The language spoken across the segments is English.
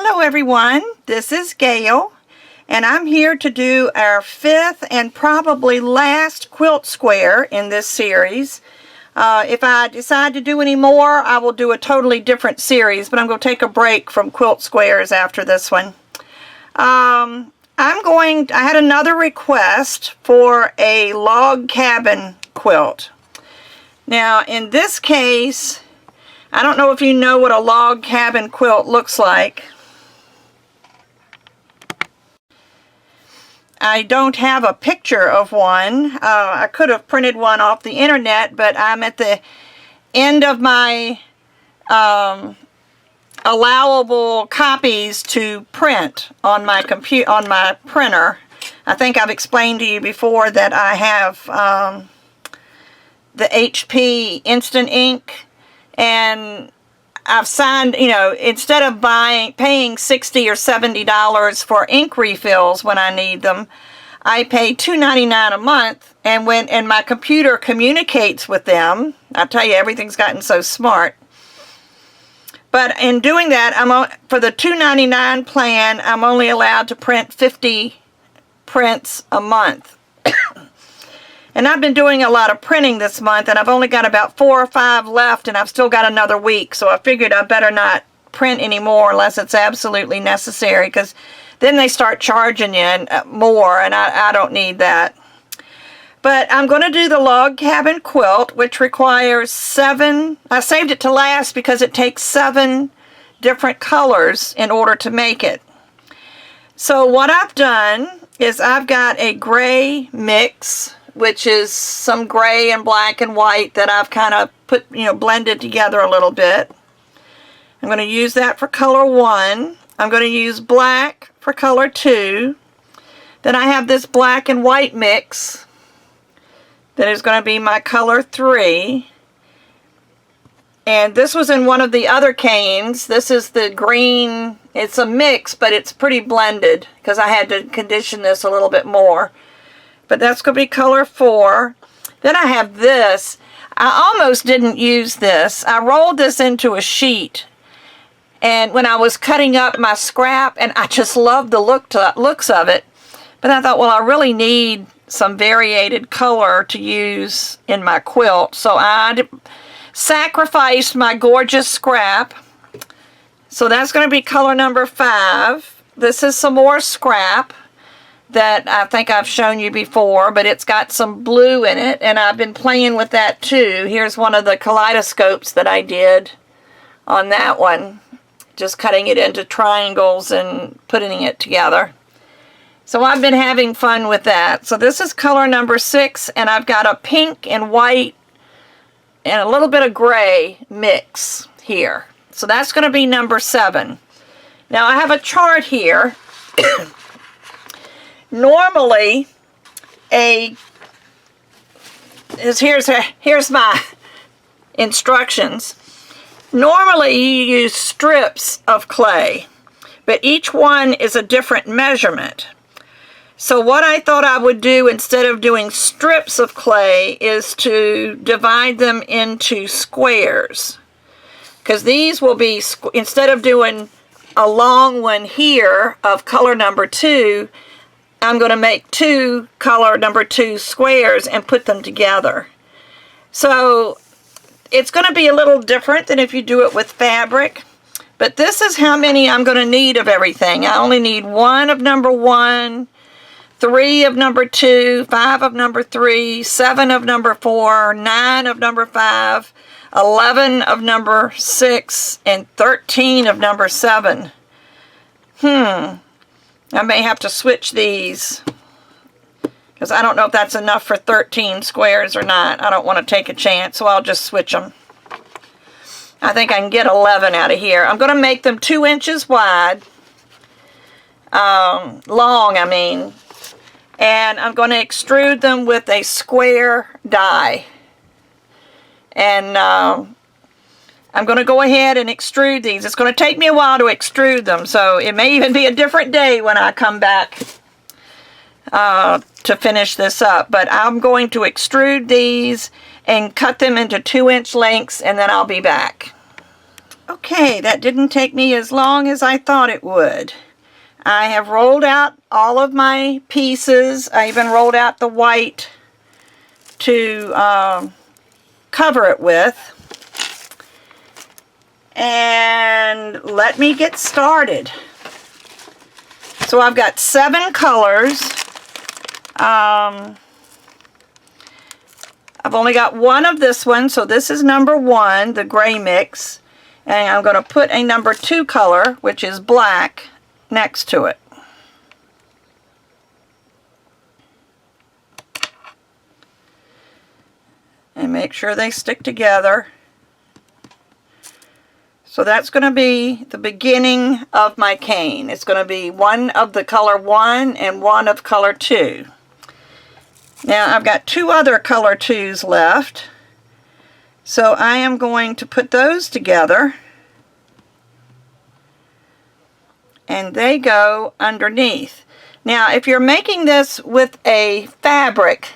Hello everyone, this is Gayle, and I'm here to do our fifth and probably last quilt square in this series. If I decide to do any more, I will do a totally different series, but I'm going to take a break from quilt squares after this one. I had another request for a log cabin quilt. Now in this case, I don't know if you know what a log cabin quilt looks like. I don't have a picture of one. I could have printed one off the internet, but I'm at the end of my allowable copies to print on my printer. I think I've explained to you before that I have the HP Instant Ink, and I've signed, instead of paying $60 or $70 for ink refills when I need them, I pay $2.99 a month, and my computer communicates with them. I tell you, everything's gotten so smart. But in doing that, for the $2.99 plan, I'm only allowed to print 50 prints a month. And I've been doing a lot of printing this month, and I've only got about 4 or 5 left, and I've still got another week, so I figured I better not print anymore unless it's absolutely necessary, because then they start charging you more, and I don't need that. But I'm going to do the log cabin quilt, which requires 7, I saved it to last because it takes 7 different colors in order to make it. So what I've done is I've got a gray mix, which is some gray and black and white that I've kind of put, blended together a little bit. I'm going to use that for color 1. I'm going to use black for color 2. Then I have this black and white mix that is going to be my color 3. And this was in one of the other canes. This is the green. It's a mix, but it's pretty blended because I had to condition this a little bit more. But that's going to be color 4. Then I have this. I almost didn't use this. I rolled this into a sheet, and when I was cutting up my scrap, and I just loved the looks of it, but I thought, well, I really need some variated color to use in my quilt, so I sacrificed my gorgeous scrap. So that's going to be color number 5. This is some more scrap that I think I've shown you before, but it's got some blue in it, and I've been playing with that too. Here's one of the kaleidoscopes that I did on that one, just cutting it into triangles and putting it together. So I've been having fun with that. So this is color number 6, and I've got a pink and white and a little bit of gray mix here. So that's going to be number 7. Now I have a chart here. Normally, here's my instructions. Normally, you use strips of clay, but each one is a different measurement. So what I thought I would do instead of doing strips of clay is to divide them into squares. Because these will be, instead of doing a long one here of color number 2, I'm going to make 2 color number 2 squares and put them together. So it's going to be a little different than if you do it with fabric. But this is how many I'm going to need of everything. I only need 1 of number 1, 3 of number 2, 5 of number 3, 7 of number 4, 9 of number 5, 11 of number 6, and 13 of number 7. I may have to switch these because I don't know if that's enough for 13 squares or not. I don't want to take a chance, so I'll just switch them. I think I can get 11 out of here. I'm going to make them 2 inches wide, long, I mean, and I'm going to extrude them with a square die. And I'm going to go ahead and extrude these. It's going to take me a while to extrude them, so it may even be a different day when I come back to finish this up. But I'm going to extrude these and cut them into 2-inch lengths, and then I'll be back. Okay, that didn't take me as long as I thought it would. I have rolled out all of my pieces. I even rolled out the white to cover it with. And let me get started. So I've got 7 colors. I've only got one of this one, so this is number 1, the gray mix. And I'm going to put a number 2 color, which is black, next to it. And make sure they stick together. So that's going to be the beginning of my cane. It's going to be one of the color 1 and one of color 2. Now I've got 2 other color 2s left. So I am going to put those together. And they go underneath. Now if you're making this with a fabric,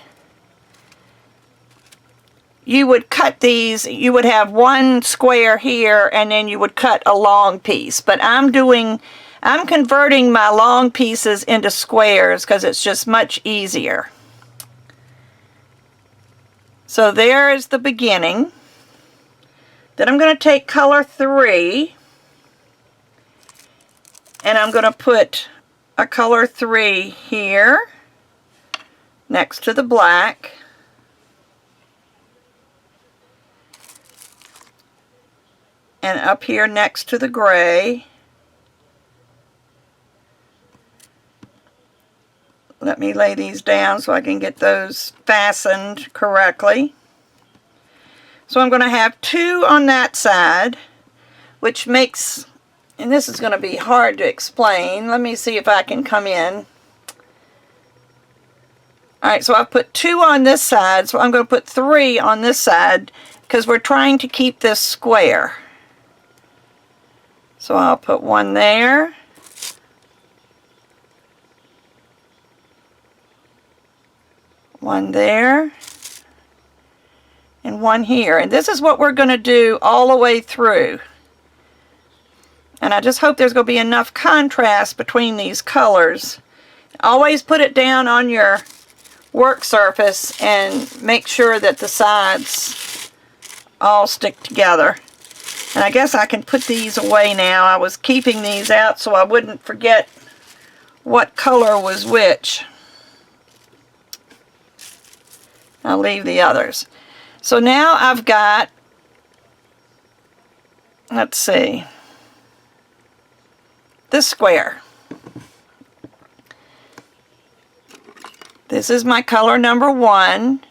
you would cut these, you would have one square here and then you would cut a long piece. But I'm converting my long pieces into squares because it's just much easier. So there is the beginning. Then I'm going to take color 3 and I'm going to put a color 3 here next to the black. And up here next to the gray. Let me lay these down so I can get those fastened correctly. So I'm going to have 2 on that side, which makes, and this is going to be hard to explain. Let me see if I can come in. Alright, so I've put 2 on this side, so I'm going to put 3 on this side because we're trying to keep this square. So I'll put 1 there. One there. And 1 here. And this is what we're going to do all the way through. And I just hope there's going to be enough contrast between these colors. Always put it down on your work surface and make sure that the sides all stick together. And I guess I can put these away now. I was keeping these out so I wouldn't forget what color was which. I'll leave the others. So now I've got, let's see, this square. This is my color number 1.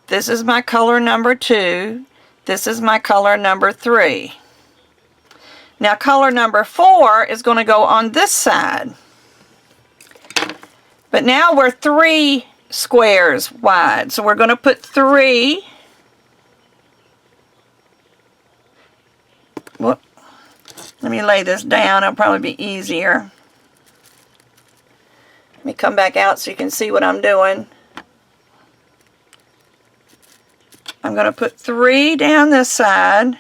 This is my color number 2. This is my color number 3. Now color number 4 is going to go on this side. But now we're 3 squares wide. So we're going to put 3. Whoop. Let me lay this down. It'll probably be easier. Let me come back out so you can see what I'm doing. I'm going to put 3 down this side.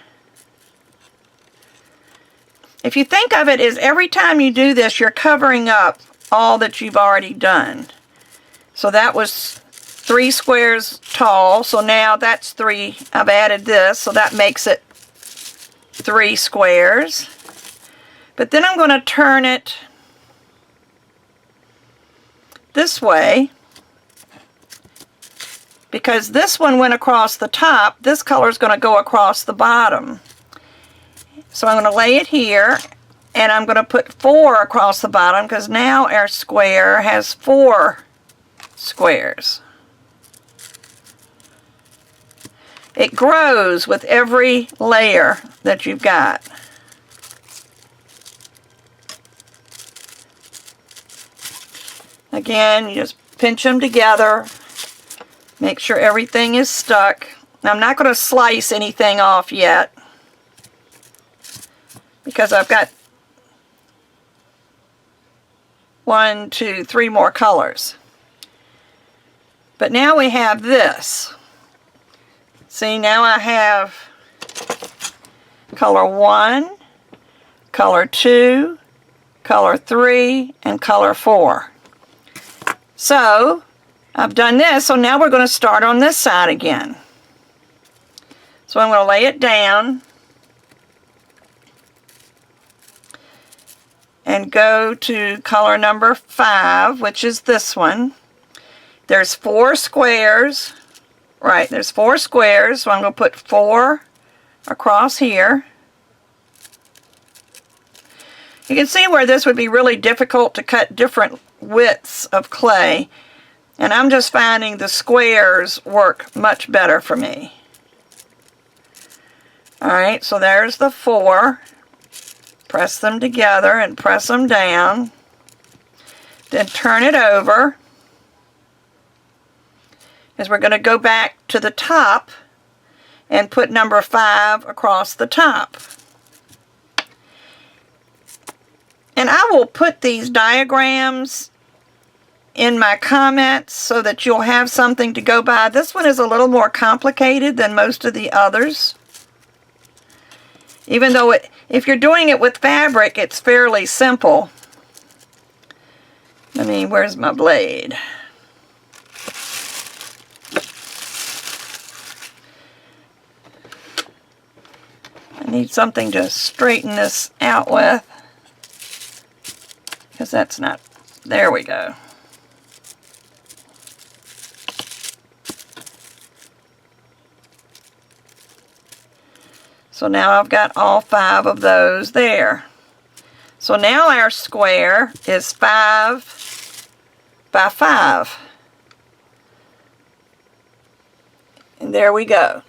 If you think of it as every time you do this, you're covering up all that you've already done. So that was 3 squares tall. So now that's 3. I've added this, so that makes it 3 squares. But then I'm going to turn it this way. Because this one went across the top, this color is going to go across the bottom. So I'm going to lay it here, and I'm going to put 4 across the bottom, because now our square has 4 squares. It grows with every layer that you've got. Again, you just pinch them together. Make sure everything is stuck. Now, I'm not going to slice anything off yet because I've got 1, 2, 3 more colors. But now we have this. See, now I have color 1, color 2, color 3, and color 4. So I've done this, so now we're going to start on this side again. So I'm going to lay it down and go to color number 5, which is this one. There's 4 squares. Right, there's 4 squares, so I'm going to put 4 across here. You can see where this would be really difficult to cut different widths of clay, and I'm just finding the squares work much better for me. Alright, so there's the 4. Press them together and press them down. Then turn it over, as we're going to go back to the top and put number 5 across the top. And I will put these diagrams in my comments so that you'll have something to go by. This one is a little more complicated than most of the others. Even though if you're doing it with fabric, it's fairly simple. Where's my blade? I need something to straighten this out with, because that's not, there we go. So now I've got all 5 of those there. So now our square is 5 by 5. And there we go.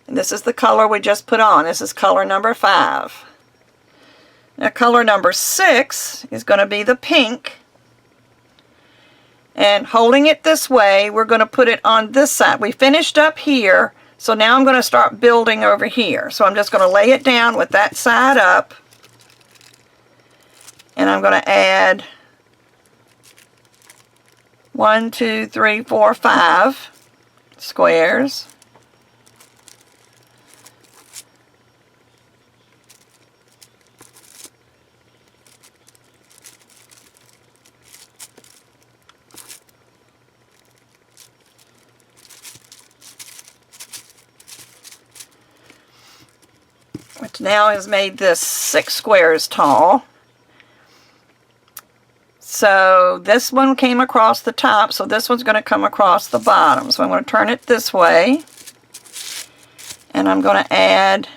And this is the color we just put on. This is color number 5. Now color number 6 is going to be the pink. And holding it this way, we're going to put it on this side. We finished up here. So now I'm going to start building over here. So I'm just going to lay it down with that side up. And I'm going to add 1, 2, 3, 4, 5 squares. Which now has made this 6 squares tall. So this one came across the top, so this one's going to come across the bottom. So I'm going to turn it this way, and I'm going to add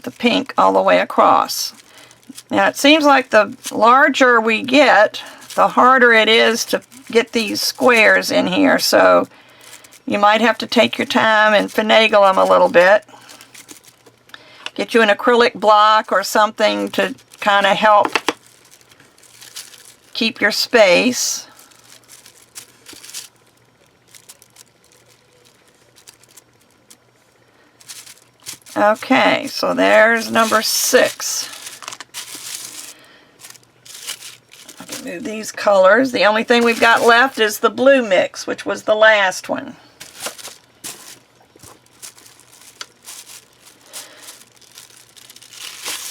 the pink all the way across. Now it seems like the larger we get, the harder it is to get these squares in here, so you might have to take your time and finagle them a little bit. Get you an acrylic block or something to kind of help keep your space. Okay, so there's number 6. I can move these colors. The only thing we've got left is the blue mix, which was the last one.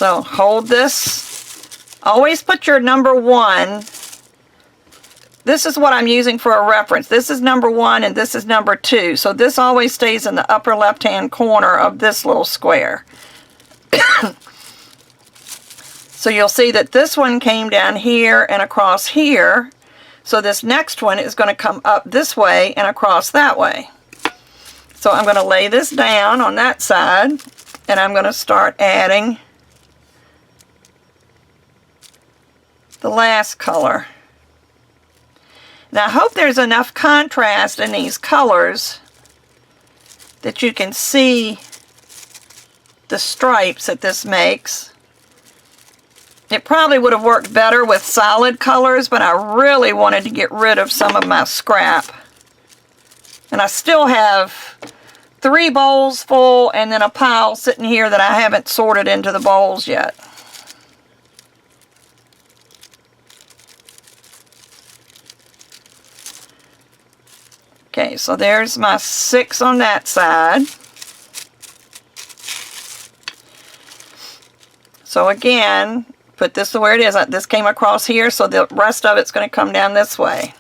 So hold this. Always put your number 1. This is what I'm using for a reference. This is number 1 and this is number 2. So this always stays in the upper left-hand corner of this little square. So you'll see that this one came down here and across here. So this next one is going to come up this way and across that way. So I'm going to lay this down on that side, and I'm going to start adding the last color. Now I hope there's enough contrast in these colors that you can see the stripes that this makes. It probably would have worked better with solid colors, but I really wanted to get rid of some of my scrap. And I still have 3 bowls full and then a pile sitting here that I haven't sorted into the bowls yet. Okay, so there's my 6 on that side. So again, put this where it is. This came across here, so the rest of it's going to come down this way.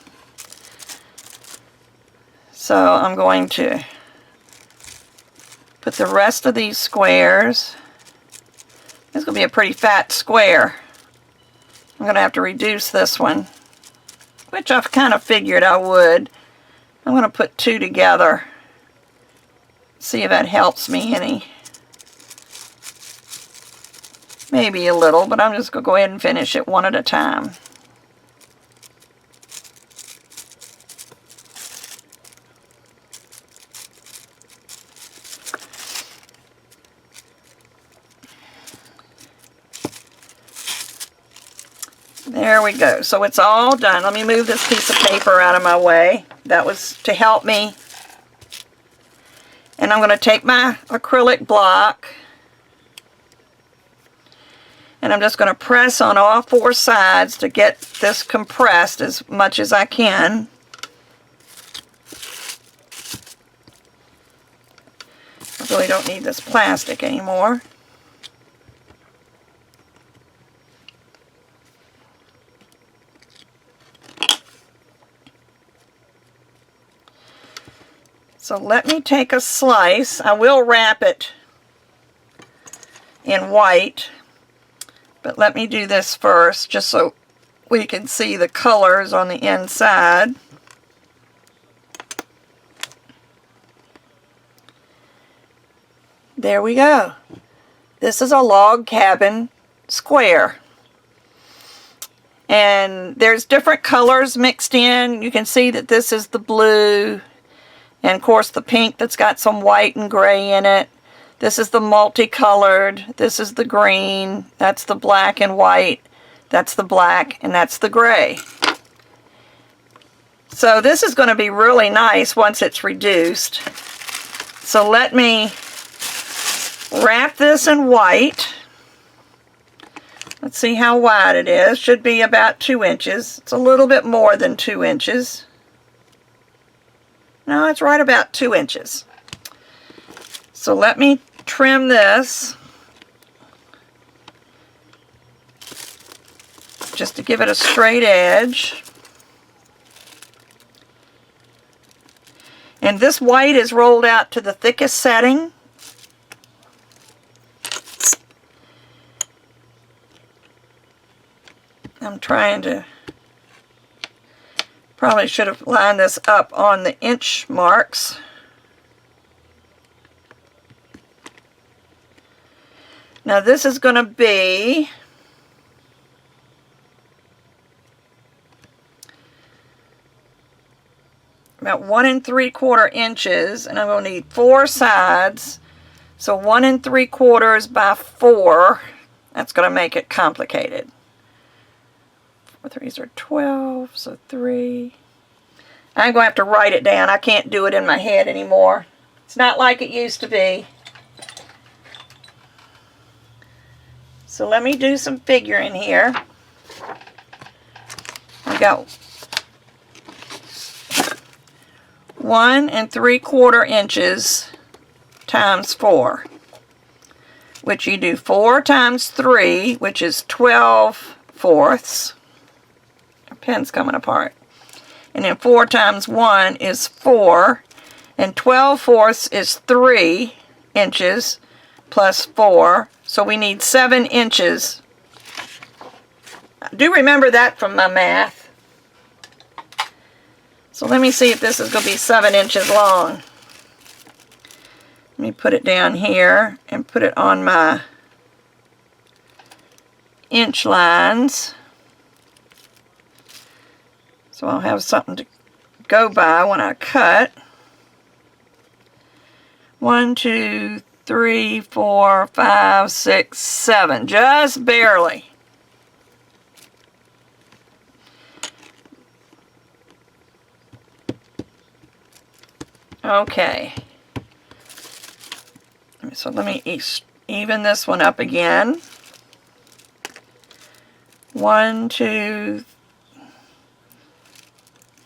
So I'm going to put the rest of these squares. This is going to be a pretty fat square. I'm going to have to reduce this one, which I've kind of figured I would. I'm going to put 2 together. See if that helps me any. Maybe a little, but I'm just going to go ahead and finish it one at a time. There we go. So it's all done. Let me move this piece of paper out of my way. That was to help me. And I'm going to take my acrylic block, and I'm just going to press on all 4 sides to get this compressed as much as I can. I really don't need this plastic anymore. So let me take a slice. I will wrap it in white, but let me do this first just so we can see the colors on the inside. There we go. This is a log cabin square. And there's different colors mixed in. You can see that this is the blue, and of course the pink that's got some white and gray in it. This is the multicolored. This is the green. That's the black and white. That's the black, and that's the gray. So this is going to be really nice once it's reduced. So let me wrap this in white. Let's see how wide it is. Should be about 2 inches. It's a little bit more than 2 inches. No, it's right about 2 inches. So let me trim this just to give it a straight edge. And this white is rolled out to the thickest setting. I'm trying to, probably should have lined this up on the inch marks. Now this is going to be about 1 3/4 inches, and I'm going to need 4 sides. So 1 3/4 by 4. That's going to make it complicated. 4 3s are 12, so 3. I'm going to have to write it down. I can't do it in my head anymore. It's not like it used to be. So let me do some figuring here. I got 1 3/4 inches times 4, which you do 4 times 3, which is 12/4. My pen's coming apart. And then 4 times 1 is 4, and 12/4 is 3 inches plus 4, so we need 7 inches. I do remember that from my math. So let me see if this is going to be 7 inches long. Let me put it down here and put it on my inch lines. So I'll have something to go by when I cut. 1 2 3 4 5 6 7, just barely. Okay. So let me even this one up again. 1 2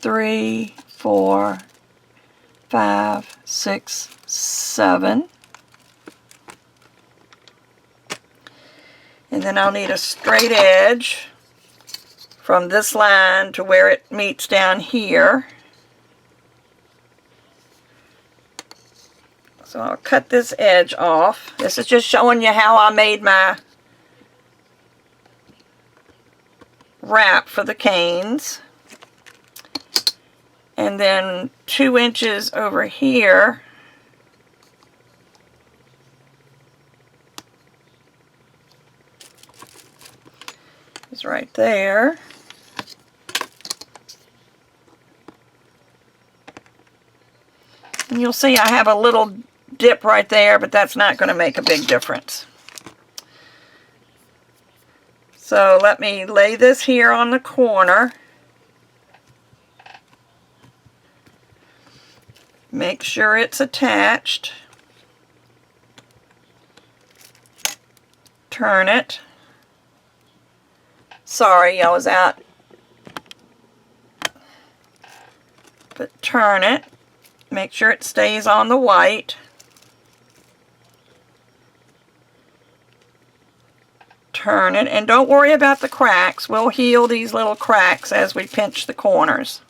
3 4 5 6 7. And then I'll need a straight edge from this line to where it meets down here. So I'll cut this edge off. This is just showing you how I made my wrap for the canes. And then 2 inches over here is right there. And you'll see I have a little dip right there, but that's not going to make a big difference. So let me lay this here on the corner. Make sure it's attached. Turn it. Sorry, I was out. But turn it. Make sure it stays on the white. Turn it, and don't worry about the cracks. We'll heal these little cracks as we pinch the corners.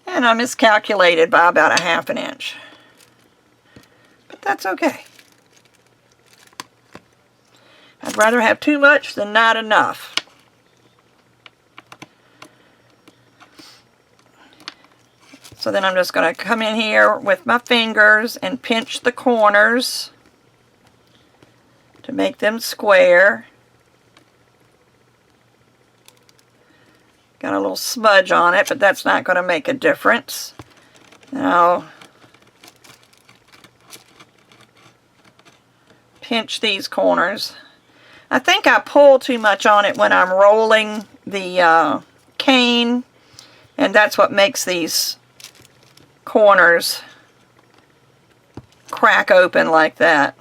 And I miscalculated by about a ½ inch. But that's okay. I'd rather have too much than not enough. So then I'm just going to come in here with my fingers and pinch the corners to make them square. Got a little smudge on it, but that's not going to make a difference. Now, pinch these corners. I think I pull too much on it when I'm rolling the cane, and that's what makes these corners crack open like that.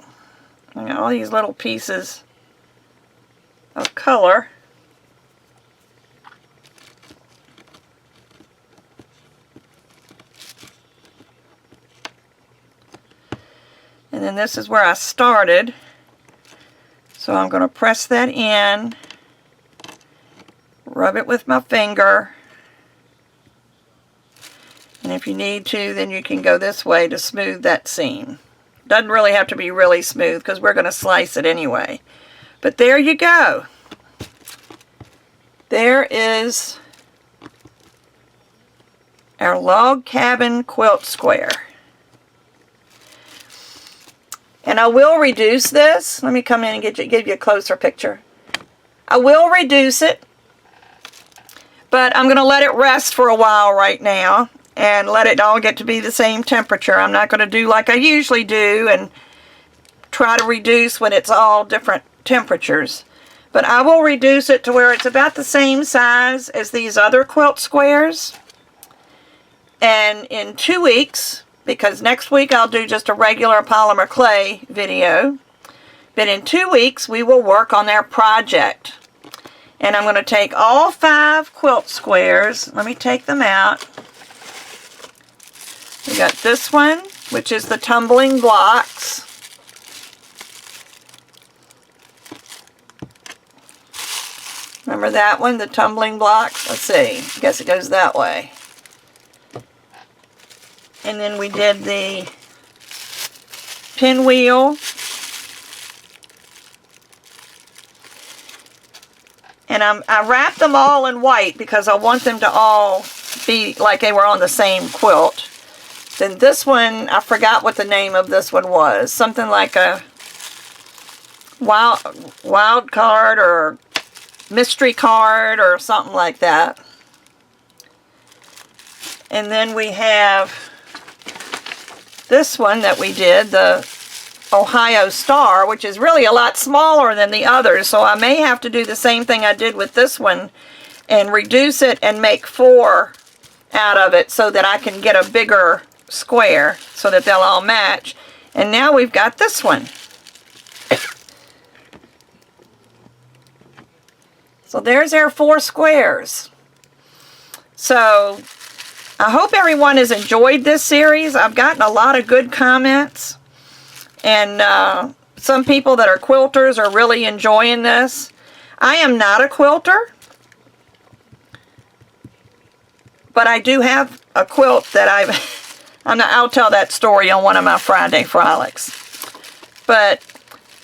I got all these little pieces of color. And then this is where I started. So I'm going to press that in, rub it with my finger, and if you need to, then you can go this way to smooth that seam. Doesn't really have to be really smooth because we're going to slice it anyway. But there you go. There is our log cabin quilt square. And I will reduce this. Let me come in and give you a closer picture. I will reduce it, but I'm going to let it rest for a while right now and let it all get to be the same temperature. I'm not going to do like I usually do and try to reduce when it's all different temperatures. But I will reduce it to where it's about the same size as these other quilt squares. And in 2 weeks, because next week I'll do just a regular polymer clay video, but in 2 weeks we will work on their project. And I'm going to take all 5 quilt squares. Let me take them out. We got this one, which is the tumbling blocks. Remember that one, the tumbling blocks? Let's see. I guess it goes that way. And then we did the pinwheel. And I wrapped them all in white because I want them to all be like they were on the same quilt. Then this one, I forgot what the name of this one was. Something like a wild card or mystery card or something like that. And then we have this one that we did, the Ohio Star, which is really a lot smaller than the others, so I may have to do the same thing I did with this one and reduce it and make 4 out of it so that I can get a bigger square so that they'll all match. And now we've got this one. So there's our 4 squares. So I hope everyone has enjoyed this series. I've gotten a lot of good comments, and some people that are quilters are really enjoying this. I am not a quilter, but I do have a quilt that I'll tell that story on one of my Friday Frolics. But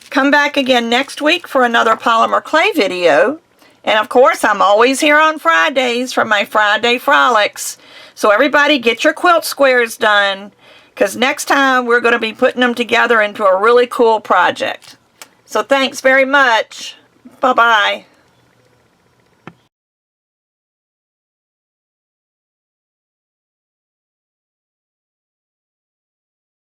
come back again next week for another polymer clay video. And of course, I'm always here on Fridays for my Friday Frolics. So everybody get your quilt squares done, because next time we're going to be putting them together into a really cool project. So thanks very much. Bye-bye.